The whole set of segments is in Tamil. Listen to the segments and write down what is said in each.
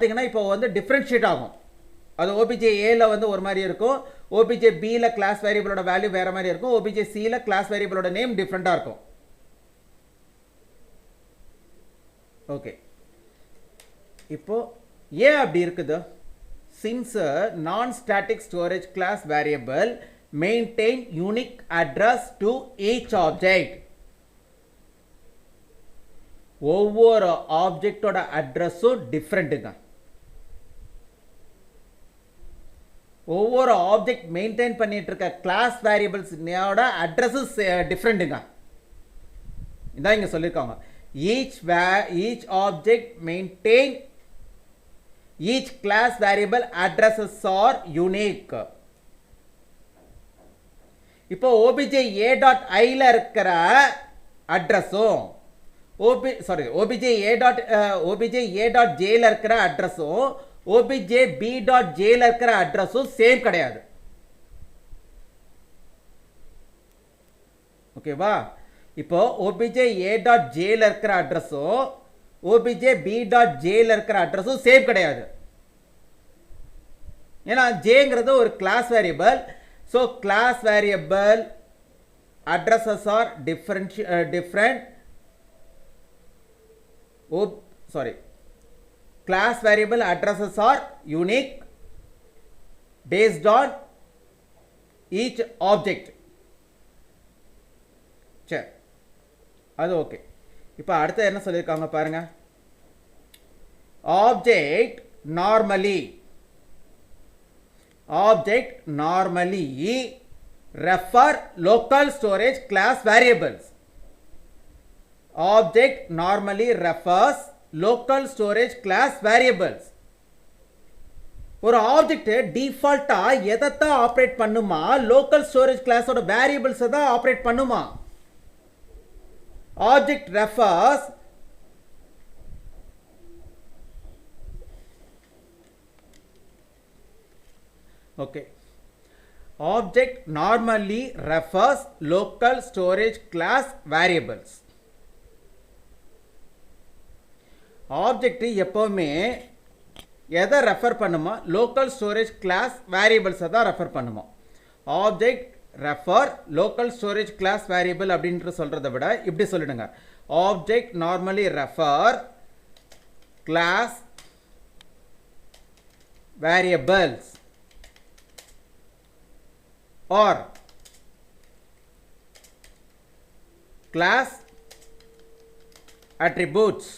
பார்த்தீங்கன்னா இப்போ வந்து டிஃப்ரென்ஷியேட் ஆகும். அது ஓபிஜே ஏல வந்து ஒரு மாதிரி இருக்கும், ஓபிஜே பியில் கிளாஸ் வேரியபிளோட வேல்யூ வேறு மாதிரி இருக்கும், ஓபிஜே சியில் கிளாஸ் வேரியபிளோட நேம் டிஃப்ரெண்ட்டாக இருக்கும். ஓகே, இப்போ ஏன் அப்படி இருக்குது? Since non static storage class variable maintain unique address to each object. ஒவ்வொரு ஆப்ஜெக்டோட அட்ரஸும் டிஃப்ரெண்ட்டுங்க. ஒவ்வொரு ஆப்ஜெக்ட் மெயின்டைன் பண்ணிட்டு இருக்க கிளாஸ் வேரியபிள்ஸோட அட்ரஸஸ் டிஃப்ரெண்ட்டுங்க. இதான் இங்கே சொல்லியிருக்காங்க. Each object maintain each class variable addresses are unique. இப்போ ஓபிஜே ஏ டாட் ஐல இருக்கிற அட்ரஸும் ஓபிஜே ஏ டாட் ஜேல இருக்கிற அட்ரஸும் ஓபிஜே பி டாட் ஜேல இருக்கிற அட்ரஸும் சேம் கிடையாது. ஓகேவா? இப்போ ஓபிஜே ஏ டாட் ஜேல இருக்கிற அட்ரஸும் ஓபிஜே பி டாட் ஜேல இருக்கிற அட்ரஸும் சேம் கிடையாது. ஏன்னா ஜேங்கிறது ஒரு class variable. So class variable addresses are different. Class variable addresses are unique based on each object. சரி, அது ஓகே. இப்போ அடுத்து என்ன சொல்லியிருக்காங்க பாருங்க. Object normally refer local storage class variables. Object normally refers local storage class variables. ஒரு ஆப்ஜெக்ட் டிஃபால்ட்டா எதைத்தான் ஆப்ரேட் பண்ணுமா? லோக்கல் ஸ்டோரேஜ் கிளாஸோட வேரியபிள்ஸை தான் ஆப்ரேட் பண்ணுமா. Object refers okay object normally refers local storage class variables. Object எப்போவுமே எதை ரெஃபர் பண்ணுமா? லோக்கல் ஸ்டோரேஜ் கிளாஸ் வேரியபிள்ஸை தான் ரெஃபர் பண்ணுமா. Object refer local storage class variable அப்படின்ற சொல்கிறத விட இப்படி சொல்லிடுங்க. Object normally refer class variables are class attributes.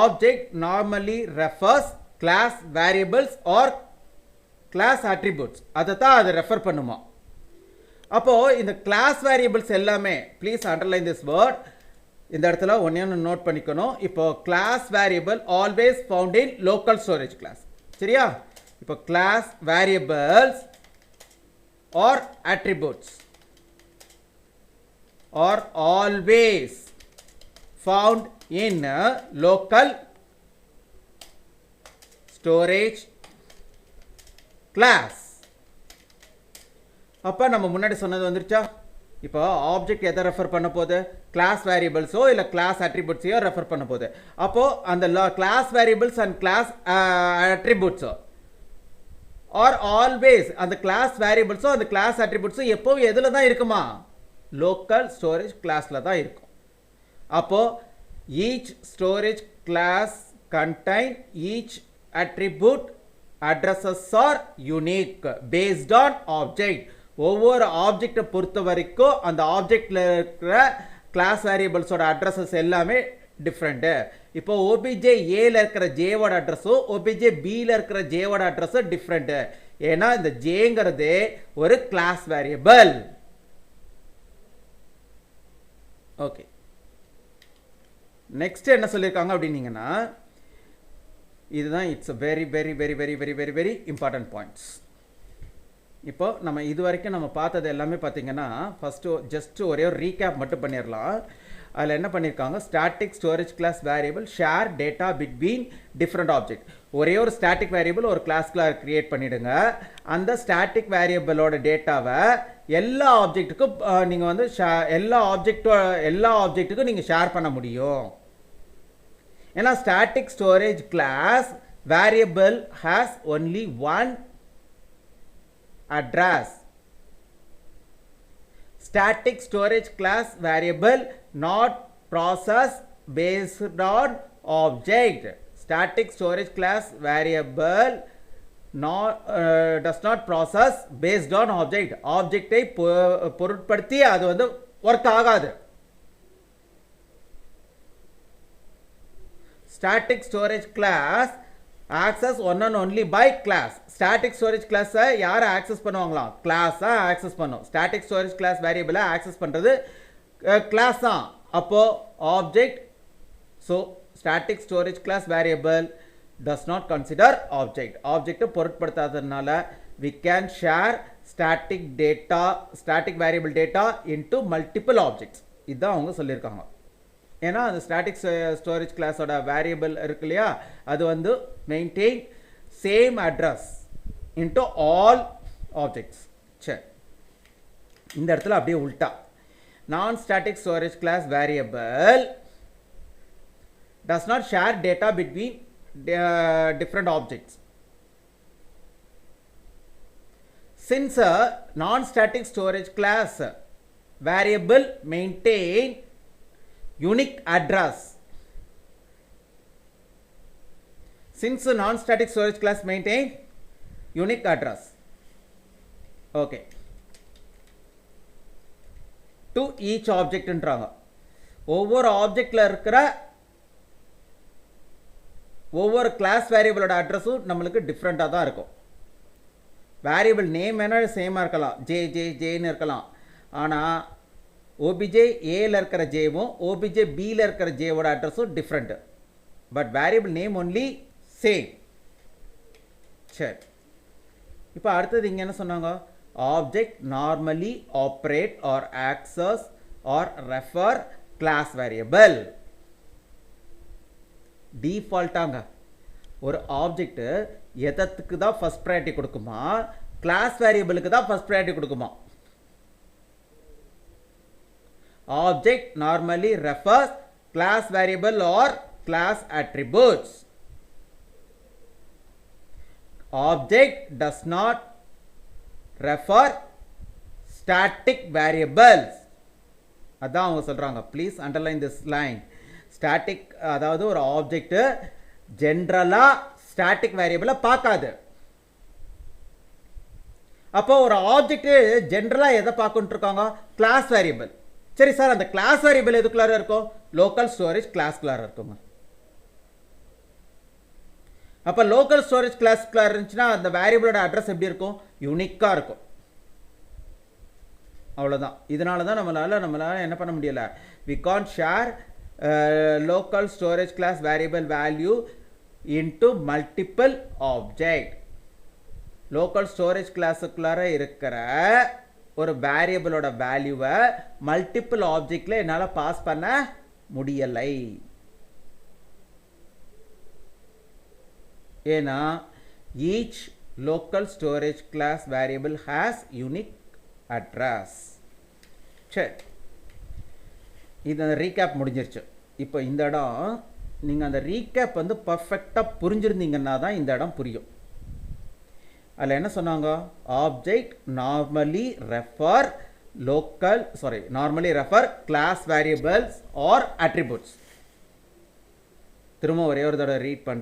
Object normally refers class variables or class attributes. அதைத்தான் அது ரெஃபர் பண்ணுமா. அப்போ இந்த கிளாஸ் வேரியபிள்ஸ் எல்லாமே, ப்ளீஸ் அண்டர்லைன் திஸ் வேர்ட், இந்த இடத்துல ஒன்று நோட் பண்ணிக்கணும். இப்போ class variable always found in local storage class. சரியா? இப்போ class variables are attributes are always found in a local storage class. அப்போ நம்ம முன்னாடி சொன்னது வந்துருச்சா? இப்போ ஆப்ஜெக்ட் எதை ரெஃபர் பண்ண போகுது? கிளாஸ் வேரியபிள்ஸோ இல்லை கிளாஸ் அட்ரிபியூட்ஸையோ ரெஃபர் பண்ண போகுது. அப்போது அந்த கிளாஸ் வேரியபிள்ஸ் அண்ட் கிளாஸ் அட்ரிபியூட்ஸோ ஆர் ஆல்வேஸ், அந்த கிளாஸ் வேரியபிள்ஸோ அந்த கிளாஸ் அட்ரிபியூட்ஸோ எப்போவும் எதில் தான் இருக்குமா? லோக்கல் ஸ்டோரேஜ் கிளாஸில் தான் இருக்கும். அப்போது each storage class contain each attribute addresses are unique based on object. ஒவ்வொரு ஆப்ஜெக்டை பொறுத்த வரைக்கும் அந்த ஆப்ஜெக்டில் இருக்கிற கிளாஸ் வேரியபிள்ஸோட அட்ரஸஸ் எல்லாமே டிஃப்ரெண்ட்டு. இப்போ ஓபிஜே ஏல இருக்கிற ஜேவோட அட்ரஸும் ஓபிஜே பியில் இருக்கிற ஜேவோட அட்ரஸும் டிஃப்ரெண்ட்டு. ஏன்னா இந்த ஜேங்கிறது ஒரு கிளாஸ் வேரியபிள். ஓகே, நெக்ஸ்ட் என்ன சொல்லியிருக்காங்க அப்படின்னீங்கன்னா, இதுதான் it's very very very very very very very important points. இப்போ நம்ம இது வரைக்கும் நம்ம பார்த்தது எல்லாமே பார்த்தீங்கன்னா, ஃபஸ்ட்டு ஜஸ்ட் ஒரே ஒரு ரீகேப் மட்டும் பண்ணிடலாம். அதில் என்ன பண்ணியிருக்காங்க? Static storage class variable share data between different object. ஒரே ஒரு ஸ்டாட்டிக் வேரியபிள் ஒரு கிளாஸ்க்குள்ள கிரியேட் பண்ணிவிடுங்க. அந்த ஸ்டாட்டிக் வேரியபிளோட டேட்டாவை எல்லா ஆப்ஜெக்ட்டுக்கும் நீங்கள் வந்து எல்லா ஆப்ஜெக்ட்டுக்கும் நீங்கள் ஷேர் பண்ண முடியும். ஏன்னா static storage class variable has only one address. Static storage class variable not process based on object. Static storage class variable does not process based on object. Object ஐ பொருட்படுத்தி அது வந்து ஒர்க் ஆகாது. Static storage class access one and only by class. Static storage class யாரை access பண்ணுவாங்களாம்? class access பண்ணும். Static storage class variable access பண்றது class தான். அப்போ object, so static storage class variable does not consider object. Object பொருட்படுத்தாததுனால we can share static variable data into multiple objects. இதான் அவங்க சொல்லியிருக்காங்க. ஏன்னா அந்த ஸ்டாட்டிக் ஸ்டோரேஜ் கிளாஸோட வேரியபிள் இருக்கு இல்லையா, அது வந்து maintain same address into all objects. சரி, இந்த இடத்துல அப்படியே உல்டா, நான் static storage class variable does not share data between different objects. Since a non-static storage class variable maintain unique address. Since non-static storage class maintain unique address. Okay. To each object ன்றாங்க. ஒவ்வொரு ஆப்ஜெக்ட்ல இருக்கிற ஒவ்வொரு கிளாஸ் வேரியபிளோட அட்ரஸும் நம்மளுக்கு டிஃப்ரெண்ட்டாக தான் இருக்கும். வேரியபிள் நேம் வேணால் சேமாக இருக்கலாம், ஜேன்னு இருக்கலாம். ஆனால் ஓபிஜே ஏல இருக்கிற ஜேவும் ஓபிஜே பியில் இருக்கிற ஜேவோட அட்ரஸும் different, but variable name only same. சரி, இப்போ அடுத்தது இங்கே என்ன சொன்னாங்க? Object normally operate or access or refer class variable. டிஃபால்ட்டாங்க ஒரு ஆப்ஜெக்ட் எதற்கு தான் ஃபர்ஸ்ட் ப்ரையாரிட்டி கொடுக்குமா, கிளாஸ் வேரியபிளுக்கு தான் ஃபர்ஸ்ட் ப்ரையாரிட்டி கொடுக்குமா? Object normally refers class variable or class attributes. Object does not refer static variables. அதான் அவங்க சொல்றாங்க. Please underline this line. Static, அதாவது ஒரு ஆப்ஜெக்ட் ஜெனரலா ஸ்டாட்டிக் வேரியபிளை பார்க்காது. அப்போ ஒரு ஆப்ஜெக்ட் ஜெனரலா எதை பார்க்கணும்னு இருக்காங்க? Class variable. சரி சார், அந்த கிளாஸ் வேரியபிள் எதுக்குள்ளார இருக்கும்? லோக்கல் ஸ்டோரேஜ் கிளாஸ்க்குள்ளார இருக்குங்க. அப்போ லோக்கல் ஸ்டோரேஜ் கிளாஸ்க்குள்ளார இருந்துச்சுன்னா அந்த வேரியபிளோட அட்ரஸ் எப்படி இருக்கும்? யூனிக்காக இருக்கும். அவ்வளோதான். இதனால தான் நம்மளால என்ன பண்ண முடியல? we can't share local storage class variable value into multiple object. Local storage கிளாஸுக்குள்ளார இருக்கிற ஒரு வேரியபிளோட வேல்யூவை மல்டிபிள் ஆப்ஜெக்ட்ல என்னால் பாஸ் பண்ண முடியலை. ஏன்னா each local storage class variable has unique address. சரி, இது ரீகேப் முடிஞ்சிருச்சு. இப்போ இந்த இடம் நீங்கள் அந்த ரீகேப் வந்து பர்ஃபெக்டாக புரிஞ்சிருந்தீங்கன்னா தான் இந்த இடம் புரியும். அதில் என்ன சொன்னாங்க? Object normally refer class variables are attributes. திரும்ப ஒரே ஒரு தடவை ரீட் பண்ணுறேன்.